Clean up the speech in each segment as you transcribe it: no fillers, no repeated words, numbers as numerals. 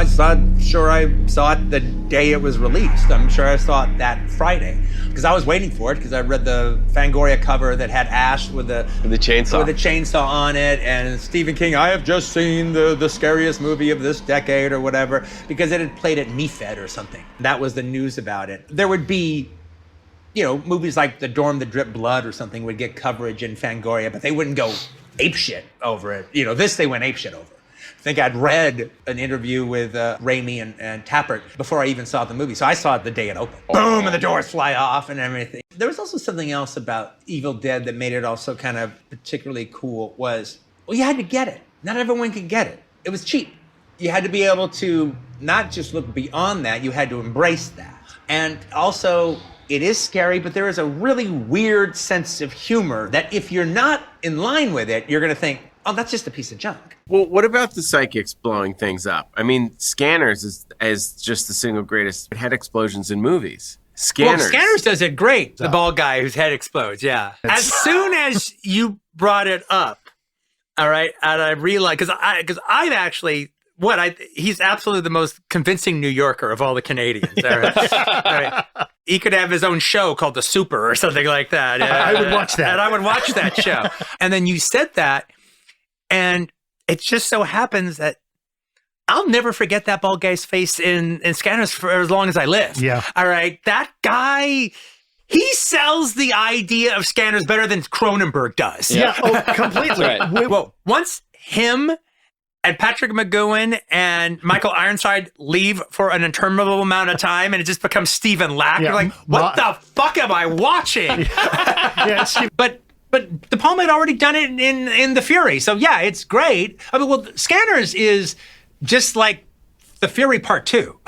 I saw it the day it was released. I'm sure I saw it that Friday because I was waiting for it because I read the Fangoria cover that had Ash with the chainsaw on it, and Stephen King. I have just seen the scariest movie of this decade or whatever because it had played at MeFed or something. That was the news about it. There would be, movies like The Dorm That Dripped Blood or something would get coverage in Fangoria, but they wouldn't go apeshit over it. This they went apeshit over. I think I'd read an interview with Raimi and Tappert before I even saw the movie. So I saw it the day it opened. Boom, and the doors fly off and everything. There was also something else about Evil Dead that made it also kind of particularly cool was, you had to get it. Not everyone could get it. It was cheap. You had to be able to not just look beyond that, you had to embrace that. And also, it is scary, but there is a really weird sense of humor that if you're not in line with it, you're going to think, oh, that's just a piece of junk. Well, what about the psychics blowing things up? I mean, Scanners is just the single greatest head explosions in movies. Scanners does it great. The bald guy whose head explodes, yeah. As soon as you brought it up, all right, and I realized, because I've actually, he's absolutely the most convincing New Yorker of all the Canadians. All right? All right. He could have his own show called The Super or something like that. I would watch that. And I would watch that show. And then you said that, and it just so happens that I'll never forget that bald guy's face in Scanners for as long as I live. Yeah. All right. That guy, he sells the idea of Scanners better than Cronenberg does. Yeah. Oh, completely. Right. Well, once him and Patrick McGowan and Michael Ironside leave for an interminable amount of time, and it just becomes Stephen Lack. Yeah. You're like, what the fuck am I watching? Yeah, But De Palma had already done it in The Fury, so yeah, it's great. I mean, well, Scanners is just like The Fury Part 2.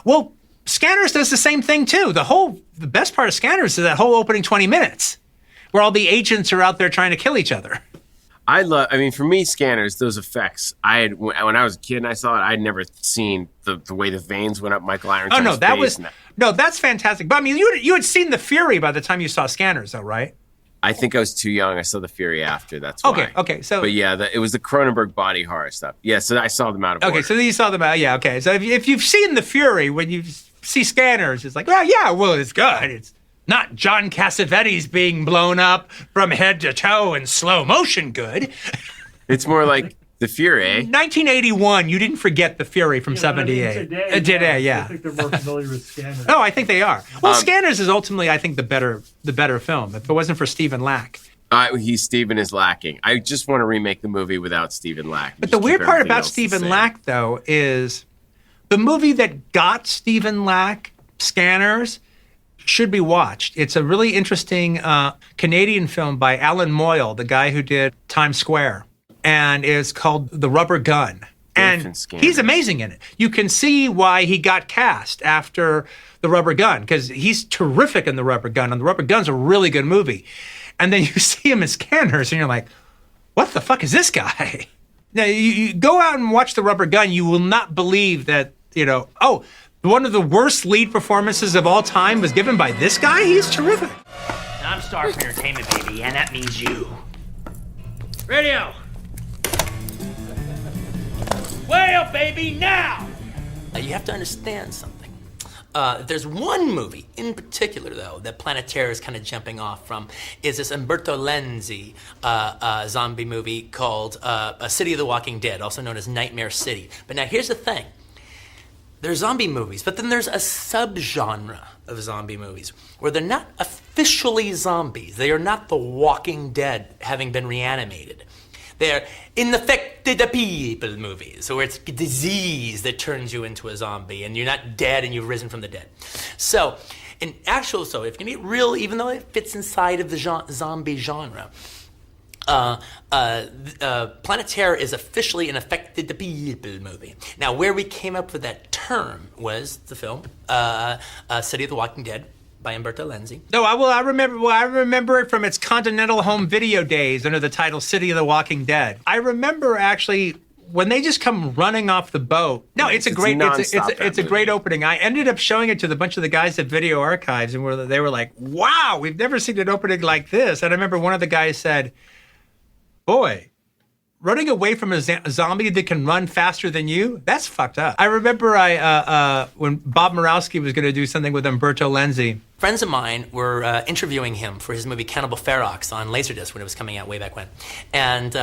Well, Scanners does the same thing too. The best part of Scanners is that whole opening 20 minutes, where all the agents are out there trying to kill each other. For me, Scanners, those effects, when I was a kid and I saw it, I'd never seen the way the veins went up Michael Ironside's face. That's fantastic. But I mean, you had seen The Fury by the time you saw Scanners, though, right? I think I was too young. I saw The Fury after. That's why. Okay. So, but yeah, it was the Cronenberg body horror stuff. Yeah, so I saw them out of order. Okay, so you saw them out. Yeah, okay. So if you've seen The Fury, when you see Scanners, it's like, well, it's good. It's not John Cassavetes being blown up from head to toe in slow motion good. It's more like The Fury. 1981, you didn't forget The Fury from 78. Today, yeah. I think they're more familiar with Scanners. Oh, I think they are. Well, Scanners is ultimately, I think, the better film. If it wasn't for Stephen Lack. Stephen is lacking. I just want to remake the movie without Stephen Lack. But the weird part about Stephen Lack, though, is the movie that got Stephen Lack, Scanners, should be watched. It's a really interesting Canadian film by Alan Moyle, the guy who did Times Square, and is called The Rubber Gun. And he's amazing in it. You can see why he got cast after The Rubber Gun, because he's terrific in The Rubber Gun, and The Rubber Gun's a really good movie. And then you see him in Scanners, and you're like, what the fuck is this guy? Now, you go out and watch The Rubber Gun, you will not believe that, one of the worst lead performances of all time was given by this guy? He's terrific. I'm Star for Entertainment, baby, and that means you. Radio! Way up, baby, now! You have to understand something. There's one movie in particular, though, that Planet Terror is kind of jumping off from, is this Umberto Lenzi zombie movie called City of the Walking Dead, also known as Nightmare City. But now here's the thing. There's zombie movies, but then there's a subgenre of zombie movies where they're not officially zombies. They are not the Walking Dead having been reanimated. They're infected people movies, where it's a disease that turns you into a zombie and you're not dead and you've risen from the dead. So, if you get real, even though it fits inside of the zombie genre, Planet Terror is officially an affected people movie. Now, where we came up with that term was the film City of the Walking Dead by Umberto Lenzi. No, I remember it from its Continental Home Video days under the title City of the Walking Dead. I remember actually when they just come running off the boat. No, it's a great opening. I ended up showing it to the bunch of the guys at Video Archives, and they were like, "Wow, we've never seen an opening like this." And I remember one of the guys said, "Boy, running away from a zombie that can run faster than you, that's fucked up. I remember when Bob Murawski was going to do something with Umberto Lenzi. Friends of mine were interviewing him for his movie Cannibal Ferox on Laserdisc when it was coming out way back when. And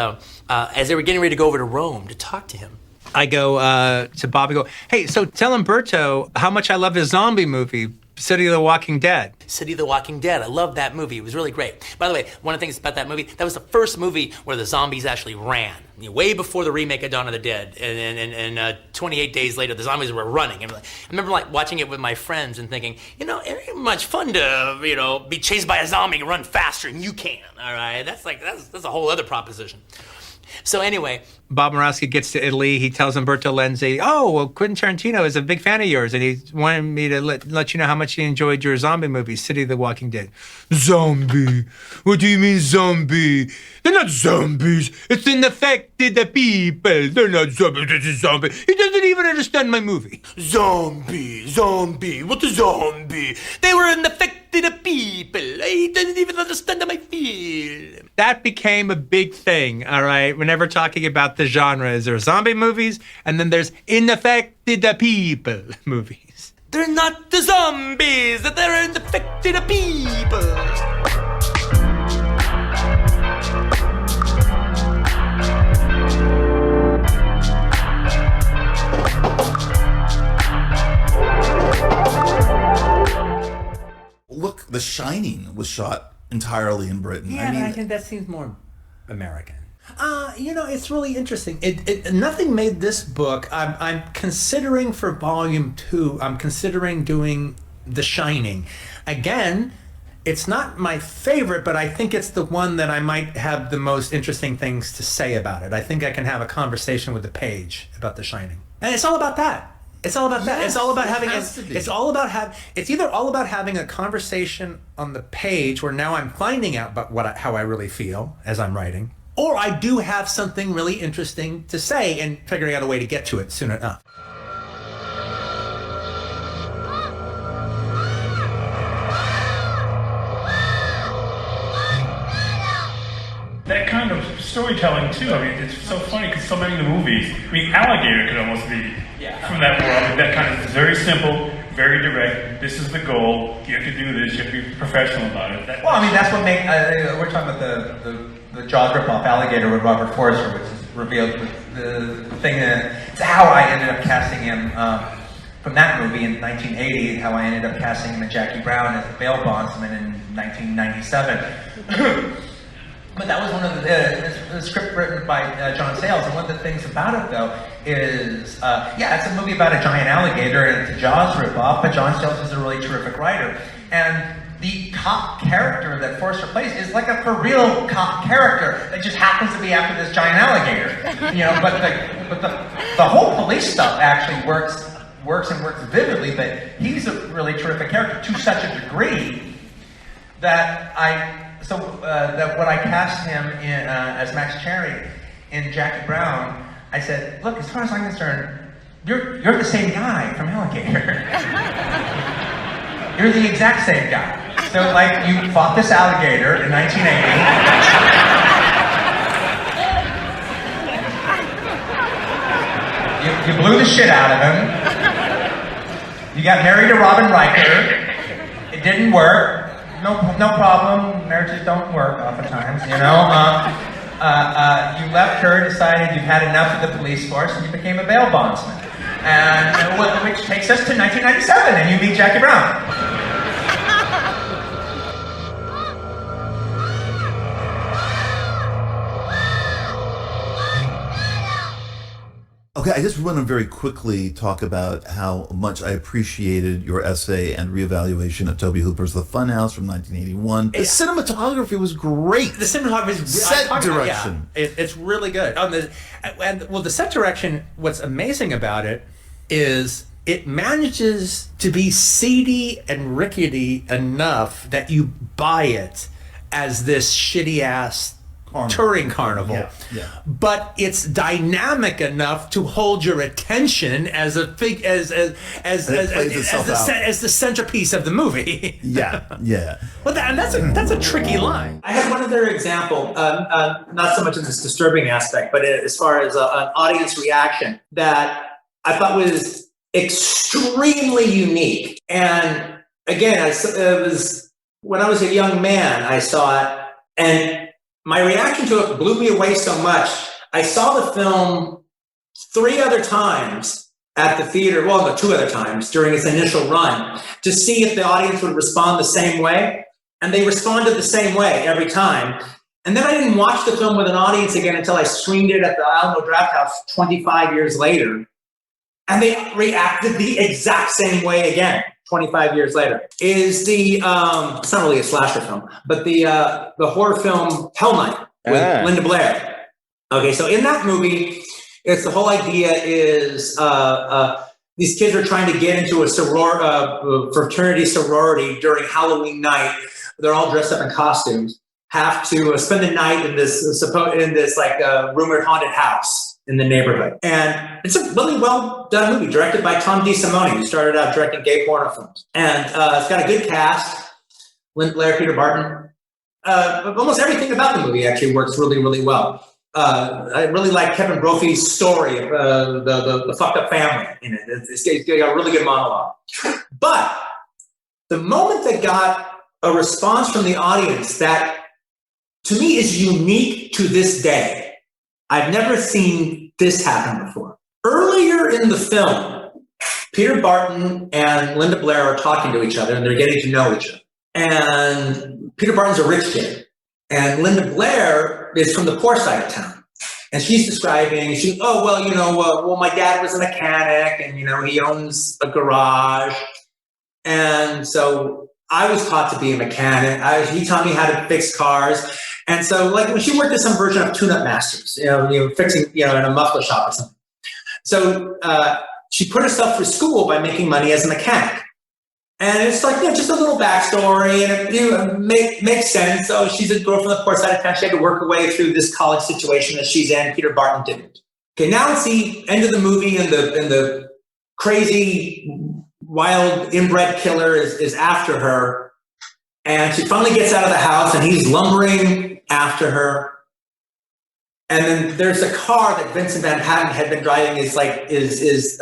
as they were getting ready to go over to Rome to talk to him, I go to Bob and go, hey, so tell Umberto how much I love his zombie movie, City of the Walking Dead. City of the Walking Dead. I love that movie. It was really great. By the way, one of the things about that movie, that was the first movie where the zombies actually ran. Way before the remake of Dawn of the Dead. And 28 days later, the zombies were running. And I remember watching it with my friends and thinking, it ain't much fun to, be chased by a zombie and run faster than you can. All right? That's a whole other proposition. So anyway, Bob Murawski gets to Italy. He tells Umberto Lenzi, oh, well, Quentin Tarantino is a big fan of yours, and he wanted me to let you know how much he enjoyed your zombie movie, City of the Walking Dead. Zombie? What do you mean zombie? They're not zombies. It's infected people. They're not zombies. It's a zombie. He doesn't even understand my movie. Zombie. What a zombie? They were infected people. He didn't even understand my film. That became a big thing, all right? Whenever talking about the genres, there are zombie movies, and then there's infected people movies. They're not the zombies, they're infected people. Look, The Shining was shot entirely in Britain. Yeah, I think that seems more American. It's really interesting. Nothing made this book. I'm considering for volume 2. I'm considering doing The Shining. Again, it's not my favorite, but I think it's the one that I might have the most interesting things to say about it. I think I can have a conversation with the page about The Shining, and it's all about that. It's all about that. It's all about having it's either all about having a conversation on the page where now I'm finding out about how I really feel as I'm writing, or I do have something really interesting to say and figuring out a way to get to it soon enough. That kind of storytelling too. I mean, it's so funny because so many of the movies. I mean, Alligator could almost be from that world. That kind of is very simple, very direct. This is the goal. You have to do this. You have to be professional about it. That's what makes. We're talking about the Jaws ripoff, Alligator with Robert Forster, which is revealed the thing that it's how I ended up casting him from that movie in 1980. How I ended up casting him and Jackie Brown as the bail bondsman in 1997. But that was one of the script written by John Sayles, and one of the things about it, though, is, it's a movie about a giant alligator, and it's a Jaws ripoff, but John Sayles is a really terrific writer. And the cop character that Forster plays is like a for-real cop character that just happens to be after this giant alligator. But the whole police stuff actually works vividly, but he's a really terrific character to such a degree that that when I cast him in as Max Cherry in Jackie Brown, I said, look, as far as I'm concerned, you're the same guy from Alligator. You're the exact same guy. So you fought this alligator in 1980. You blew the shit out of him. You got married to Robin Riker. It didn't work. No problem. Marriages don't work oftentimes, You left her, decided you've had enough of the police force, and you became a bail bondsman. And which takes us to 1997, and you meet Jackie Brown. Okay, I just want to very quickly talk about how much I appreciated your essay and reevaluation of Tobe Hooper's The Funhouse from 1981. The cinematography was great. The cinematography is set direction. It's really good. The set direction. What's amazing about it is it manages to be seedy and rickety enough that you buy it as this shitty ass Carnival. Yeah. But it's dynamic enough to hold your attention as the centerpiece of the movie. Yeah. Well, that's a tricky line. I have one other example, not so much in this disturbing aspect, but as far as an audience reaction that I thought was extremely unique. And again, it was when I was a young man, I saw it, and my reaction to it blew me away so much. I saw the film 3 other times at the theater, well, no, 2 other times during its initial run, to see if the audience would respond the same way. And they responded the same way every time. And then I didn't watch the film with an audience again until I screened it at the Alamo Drafthouse 25 years later. And they reacted the exact same way again, 25 years later. Is the, it's not really a slasher film, but the horror film Hell Night with Linda Blair. Okay, so in that movie, it's the whole idea is these kids are trying to get into a fraternity sorority during Halloween night. They're all dressed up in costumes, have to spend the night in this rumored haunted house in the neighborhood. And it's a really well done movie, directed by Tom DeSimone, who started out directing gay porno films. And it's got a good cast, Linda Blair, Peter Barton. Almost everything about the movie actually works really, really well. I really like Kevin Brophy's story of the fucked up family in it. It's got a really good monologue. But the moment that got a response from the audience that, to me, is unique to this day. I've never seen this happen before. Earlier in the film, Peter Barton and Linda Blair are talking to each other, and they're getting to know each other. And Peter Barton's a rich kid, and Linda Blair is from the poor side of town. And she's describing, my dad was a mechanic, and, he owns a garage. And so I was taught to be a mechanic. He taught me how to fix cars. And so, like, when she worked at some version of Tune-Up Masters, fixing, in a muffler shop or something. So she put herself through school by making money as a mechanic. And it's like, just a little backstory, and it makes sense. So she's a girl from the poor side of town. She had to work her way through this college situation that she's in. Peter Barton didn't. Okay, now it's the end of the movie, and the crazy, wild, inbred killer is after her. And she finally gets out of the house, and he's lumbering after her. And then there's a car that Vincent Van Patten had been driving is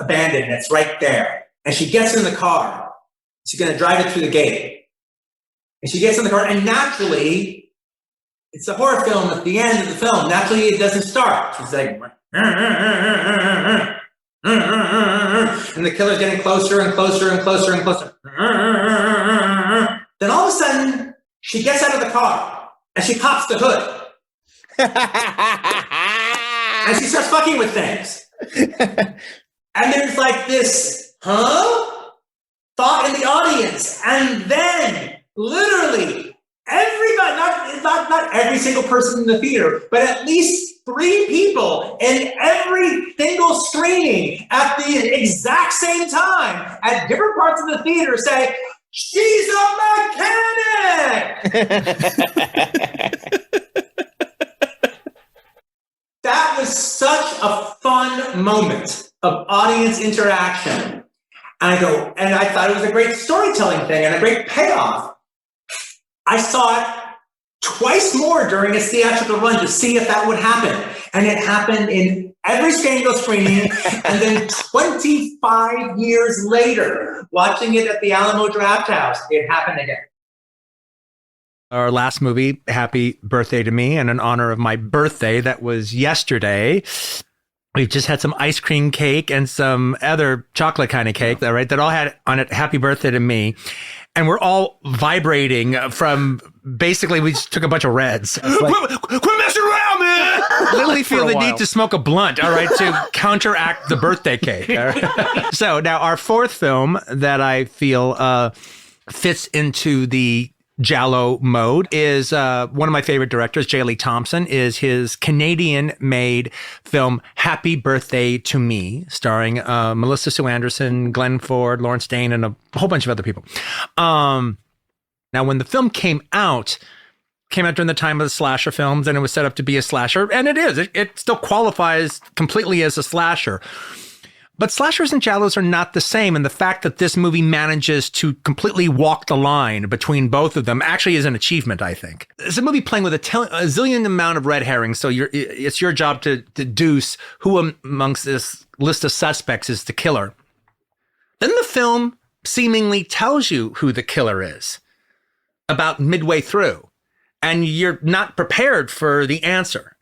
abandoned. And it's right there. And she gets in the car. She's going to drive it through the gate. And she gets in the car, and naturally, it's a horror film at the end of the film. Naturally, it doesn't start. She's like, and the killer's getting closer and closer and closer and closer. Then all of a sudden, she gets out of the car, and she pops the hood. And she starts fucking with things. And there's like this, thought in the audience, and then literally everybody, not every single person in the theater, but at least 3 people in every single screening at the exact same time at different parts of the theater say, "She's a mechanic." That was such a fun moment of audience interaction. And I thought it was a great storytelling thing and a great payoff. I saw it twice more during its theatrical run to see if that would happen. And it happened in every single screening. And then 25 years later, watching it at the Alamo Drafthouse, it happened again. Our last movie, Happy Birthday to Me, and in honor of my birthday, that was yesterday. We've just had some ice cream cake and some other chocolate kind of cake, right? That all had on it, Happy Birthday to Me. And we're all vibrating from, basically, we just took a bunch of reds. Like, quit messing around, man! Literally feel the need to smoke a blunt, all right, to counteract the birthday cake. All right? So now our 4th film that I feel fits into the Giallo mode is one of my favorite directors, J. Lee Thompson, is his Canadian-made film Happy Birthday to Me, starring Melissa Sue Anderson, Glenn Ford, Lawrence Dane, and a whole bunch of other people. Now, when the film came out, came out during the time of the slasher films, and it was set up to be a slasher, and it is. It still qualifies completely as a slasher. But slashers and giallos are not the same, and the fact that this movie manages to completely walk the line between both of them actually is an achievement, I think. It's a movie playing with a zillion amount of red herrings, so it's your job to deduce who amongst this list of suspects is the killer. Then the film seemingly tells you who the killer is about midway through, and you're not prepared for the answer.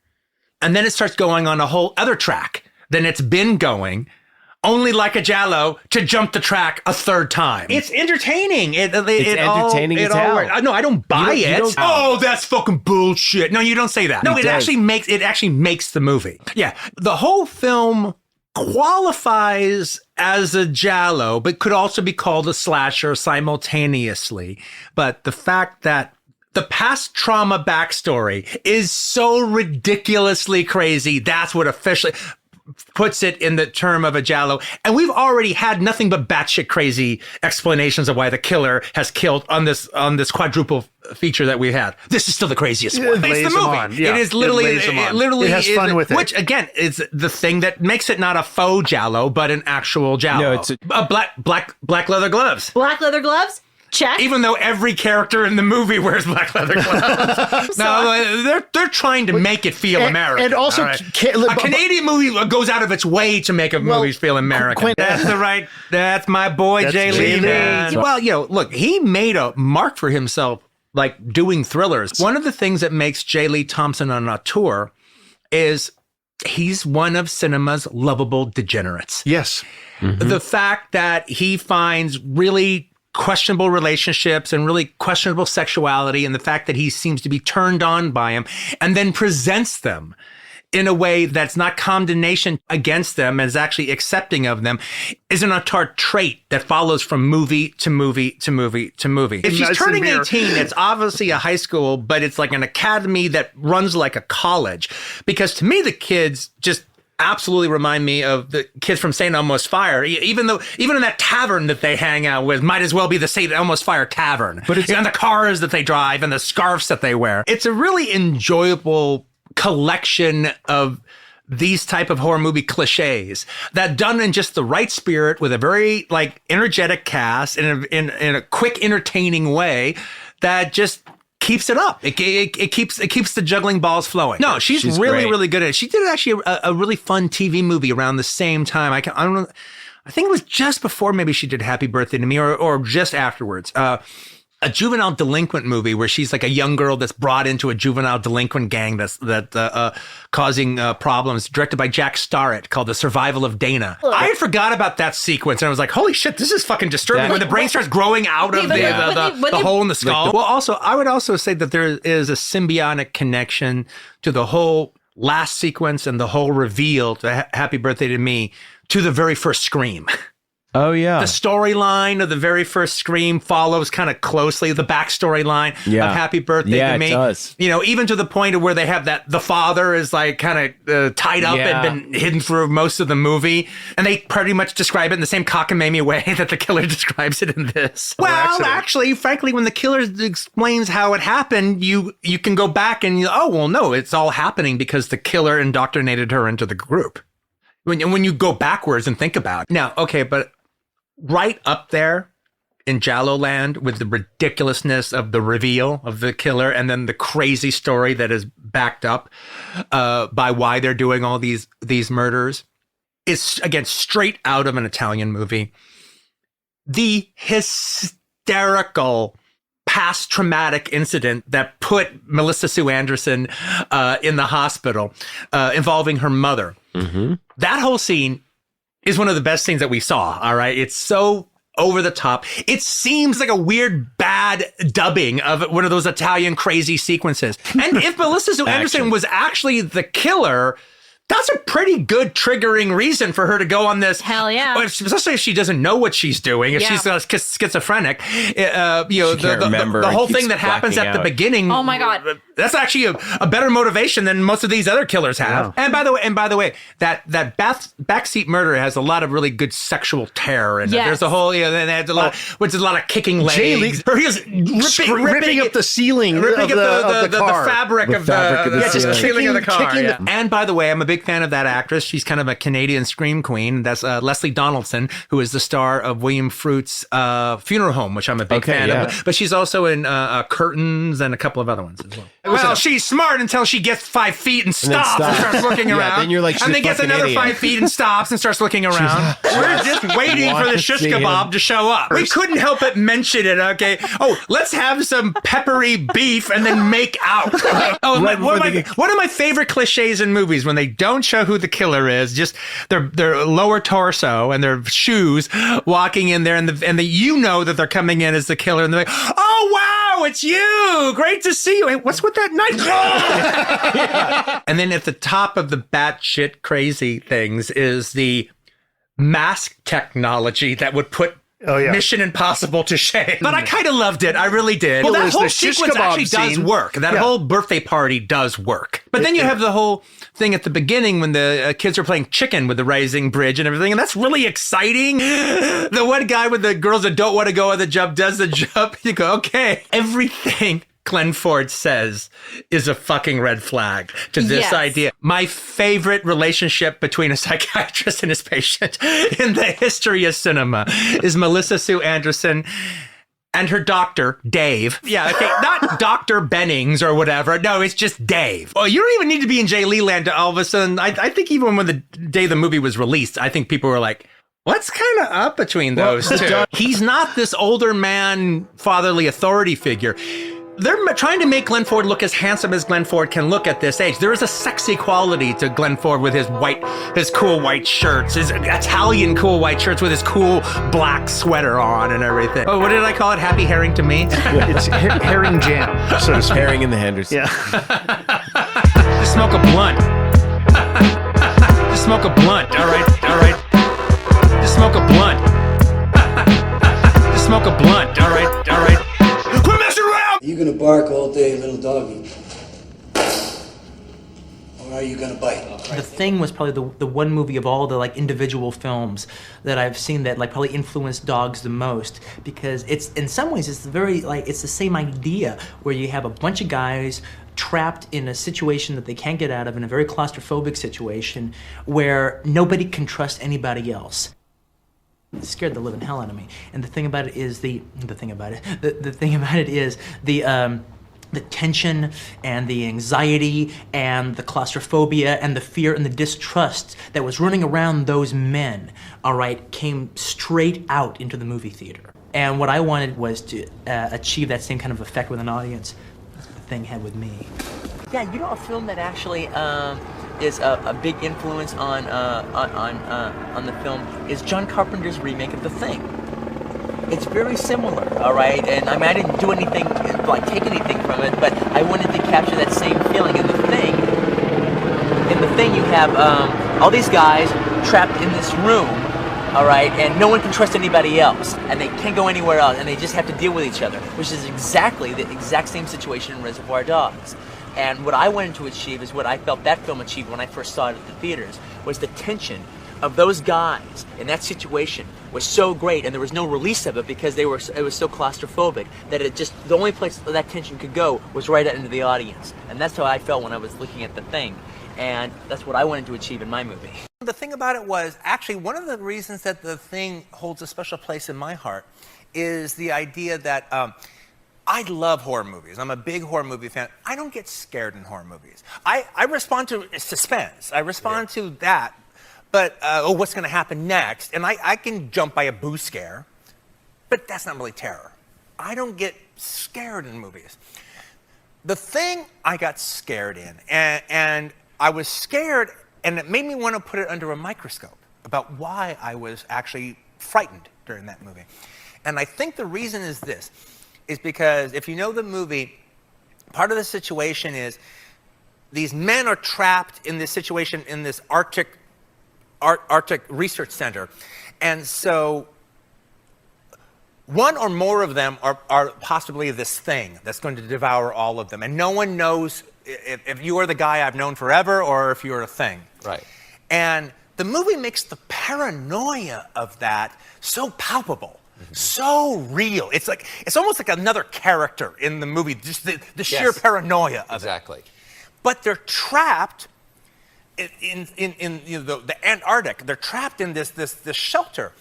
And then it starts going on a whole other track than it's been going, only like a giallo to jump the track a third time. It's entertaining. It's entertaining as hell. No, I don't buy it. Oh, that's fucking bullshit. No, you don't say that. No, it actually makes the movie. Yeah, the whole film qualifies as a giallo, but could also be called a slasher simultaneously. But the fact that the past trauma backstory is so ridiculously crazy, that's what officially puts it in the term of a giallo. And we've already had nothing but batshit crazy explanations of why the killer has killed on this quadruple feature that we had. This is still the craziest one. It's the movie. Yeah. It is literally, it has fun with it. Which again is the thing that makes it not a faux giallo, but an actual giallo. No, it's black leather gloves. Black leather gloves? Check. Even though every character in the movie wears black leather gloves. No, they're trying to make it feel American. And also, right? A Canadian movie goes out of its way to make movies feel American. That's my boy, Jay Lee, man. Well, look, he made a mark for himself, like doing thrillers. One of the things that makes J. Lee Thompson an auteur is he's one of cinema's lovable degenerates. Yes. Mm-hmm. The fact that he finds really questionable relationships and really questionable sexuality, and the fact that he seems to be turned on by him and then presents them in a way that's not condemnation against them, is actually accepting of them, is an auteur trait that follows from movie to movie to movie to movie. If she's turning 18, it's obviously a high school, but it's like an academy that runs like a college. Because to me, the kids just absolutely remind me of the kids from St. Elmo's Fire, even in that tavern that they hang out with might as well be the St. Elmo's Fire tavern. But and the cars that they drive and the scarves that they wear. It's a really enjoyable collection of these type of horror movie cliches that done in just the right spirit with a very energetic cast in a quick, entertaining way that just keeps it up. It keeps the juggling balls flowing. No, she's really, really good at it. She did actually a really fun TV movie around the same time. I don't know. I think it was just before maybe she did Happy Birthday to Me or just afterwards. A juvenile delinquent movie where she's like a young girl that's brought into a juvenile delinquent gang that's causing problems, directed by Jack Starrett, called The Survival of Dana. I had forgot about that sequence, and I was like, holy shit, this is fucking disturbing. When the brain starts growing out of the hole in the skull. Well, also, I would also say that there is a symbiotic connection to the whole last sequence and the whole reveal to Happy Birthday to Me to the very first Scream. Oh, yeah. The storyline of the very first Scream follows kind of closely the backstory line of Happy Birthday to Me. Yeah, it does. Even to the point of where they have the father is kind of tied up and been hidden through most of the movie. And they pretty much describe it in the same cockamamie way that the killer describes it in this. Well, actually, frankly, when the killer explains how it happened, you can go back and no, it's all happening because the killer indoctrinated her into the group. When you go backwards and think about it. Now, okay, but right up there in Giallo land with the ridiculousness of the reveal of the killer and then the crazy story that is backed up by why they're doing all these murders is, again, straight out of an Italian movie. The hysterical past traumatic incident that put Melissa Sue Anderson in the hospital involving her mother. Mm-hmm. That whole scene is one of the best scenes that we saw, all right? It's so over the top. It seems like a weird, bad dubbing of one of those Italian crazy sequences. And if Melissa Sue Anderson was actually the killer, that's a pretty good triggering reason for her to go on this. Hell yeah. Especially if she doesn't know what she's doing, if she's schizophrenic. The whole thing that happens at the beginning. Oh my God. That's actually a better motivation than most of these other killers have. Yeah. And by the way, that backseat murder has a lot of really good sexual terror in it. Yes. There's a whole, and there's a lot, which is a lot of kicking legs. Or he was ripping up the ceiling of the car. The fabric of the ceiling of the car. Kicking And by the way, I'm a big fan of that actress. She's kind of a Canadian scream queen. That's Leslie Donaldson, who is the star of William Fruit's Funeral Home, which I'm a big fan of. But she's also in Curtains and a couple of other ones as well. Well, she's smart until she gets 5 feet and stops and starts looking around. Then you're like, and then gets another idiot. 5 feet and stops and starts looking around. We're just waiting for the shish kebab to show up. We couldn't help but mention it, okay? Oh, let's have some peppery beef and then make out. One of my favorite cliches in movies, when they don't show who the killer is, just their lower torso and their shoes walking in there, and you know that they're coming in as the killer, and they're like, oh, wow, it's you. Great to see you. Hey, what's with that knife? And then at the top of the batshit crazy things is the mask technology that would put Mission Impossible to shame. But I kind of loved it. I really did. Well, that whole sequence actually does work. That whole birthday party does work. But then you have the whole thing at the beginning when the kids are playing chicken with the rising bridge and everything, and that's really exciting. The one guy with the girls that don't want to go on the jump does the jump. You go, okay. Everything Glenn Ford says is a fucking red flag to this idea. My favorite relationship between a psychiatrist and his patient in the history of cinema is Melissa Sue Anderson and her doctor, Dave. Yeah, okay, not Dr. Bennings or whatever. No, it's just Dave. Oh, you don't even need to be in Jay Leland to all of a sudden. I think even when the day the movie was released, I think people were like, what's kind of up between those two? He's not this older man, fatherly authority figure. They're trying to make Glenn Ford look as handsome as Glenn Ford can look at this age. There is a sexy quality to Glenn Ford with his cool white shirts, his Italian cool white shirts with his cool black sweater on and everything. Oh, what did I call it? Happy herring to me? It's herring jam, so to speak. Herring in the Henderson. Yeah. Just smoke a blunt. Just smoke a blunt. All right. Just smoke a blunt. Just smoke a blunt. All right. Quit messing around! Are you gonna bark all day, little doggy? Or are you gonna bite? The Thing was probably the one movie of all the like individual films that I've seen that like probably influenced dogs the most, because it's in some ways it's very like it's the same idea where you have a bunch of guys trapped in a situation that they can't get out of, in a very claustrophobic situation where nobody can trust anybody else. It scared the living hell out of me. And the thing about it is the tension and the anxiety and the claustrophobia and the fear and the distrust that was running around those men, all right, came straight out into the movie theater. And what I wanted was to achieve that same kind of effect with an audience that The Thing had with me. Yeah, you know, a film that actually is a big influence on the film is John Carpenter's remake of The Thing. It's very similar, all right? And I mean, I didn't do anything, like take anything from it, but I wanted to capture that same feeling. In The Thing, you have all these guys trapped in this room, all right? And no one can trust anybody else, and they can't go anywhere else, and they just have to deal with each other, which is exactly the exact same situation in Reservoir Dogs. And what I wanted to achieve is what I felt that film achieved when I first saw it at the theaters, was the tension of those guys in that situation was so great, and there was no release of it because it was so claustrophobic that the only place that tension could go was right out into the audience. And that's how I felt when I was looking at The Thing. And that's what I wanted to achieve in my movie. The thing about it was, actually, one of the reasons that The Thing holds a special place in my heart is the idea that I love horror movies. I'm a big horror movie fan. I don't get scared in horror movies. I respond to suspense. I respond to that. But, what's going to happen next? And I can jump by a boo scare, but that's not really terror. I don't get scared in movies. The Thing I got scared in, and I was scared, and it made me want to put it under a microscope about why I was actually frightened during that movie. And I think the reason is this, is because if you know the movie, part of the situation is these men are trapped in this situation in this Arctic research center. And so one or more of them are possibly this thing that's going to devour all of them. And no one knows if you are the guy I've known forever or if you're a thing. Right. And the movie makes the paranoia of that so palpable, so real. It's almost like another character in the movie, just the sheer paranoia of it. But they're trapped in the Antarctic. They're trapped in this shelter.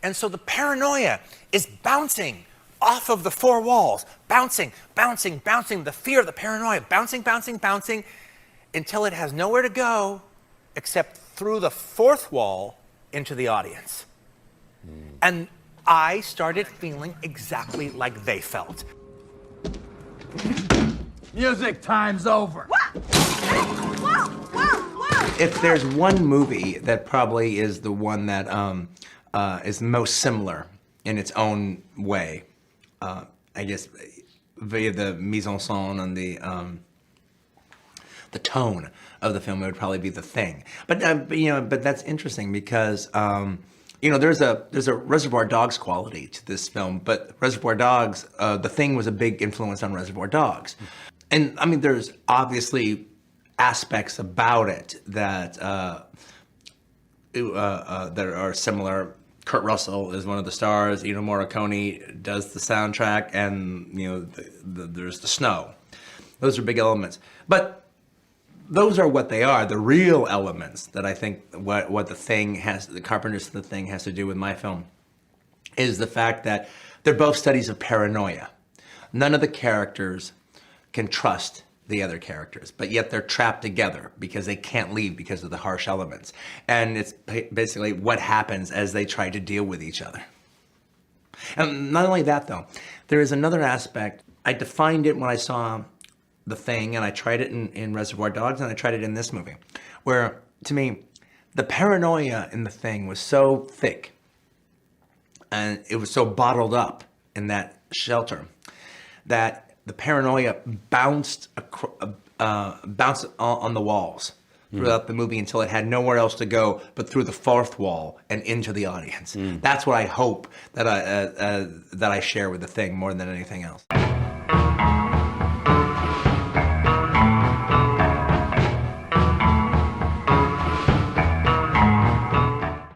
And so the paranoia is bouncing off of the four walls, bouncing, the fear, the paranoia, bouncing, until it has nowhere to go except through the fourth wall into the audience. And I started feeling exactly like they felt. Music time's over. If there's one movie that probably is the one that is most similar in its own way, I guess via the mise en scène and the tone of the film, it would probably be The Thing. But that's interesting because there's a Reservoir Dogs quality to this film, but Reservoir Dogs, The Thing was a big influence on Reservoir Dogs, and I mean there's obviously aspects about it that are similar. Kurt Russell is one of the stars. Morricone does the soundtrack, and there's the snow. Those are big elements, but those are what they are. The real elements that I think what the Carpenter's The Thing has to do with my film is the fact that they're both studies of paranoia. None of the characters can trust the other characters, but yet they're trapped together because they can't leave because of the harsh elements. And it's basically what happens as they try to deal with each other. And not only that, though, there is another aspect. I defined it when I saw The Thing, and I tried it in Reservoir Dogs, and I tried it in this movie, where, to me, the paranoia in The Thing was so thick, and it was so bottled up in that shelter, that the paranoia bounced on the walls throughout the movie until it had nowhere else to go but through the fourth wall and into the audience. That's what I hope that I share with The Thing more than anything else.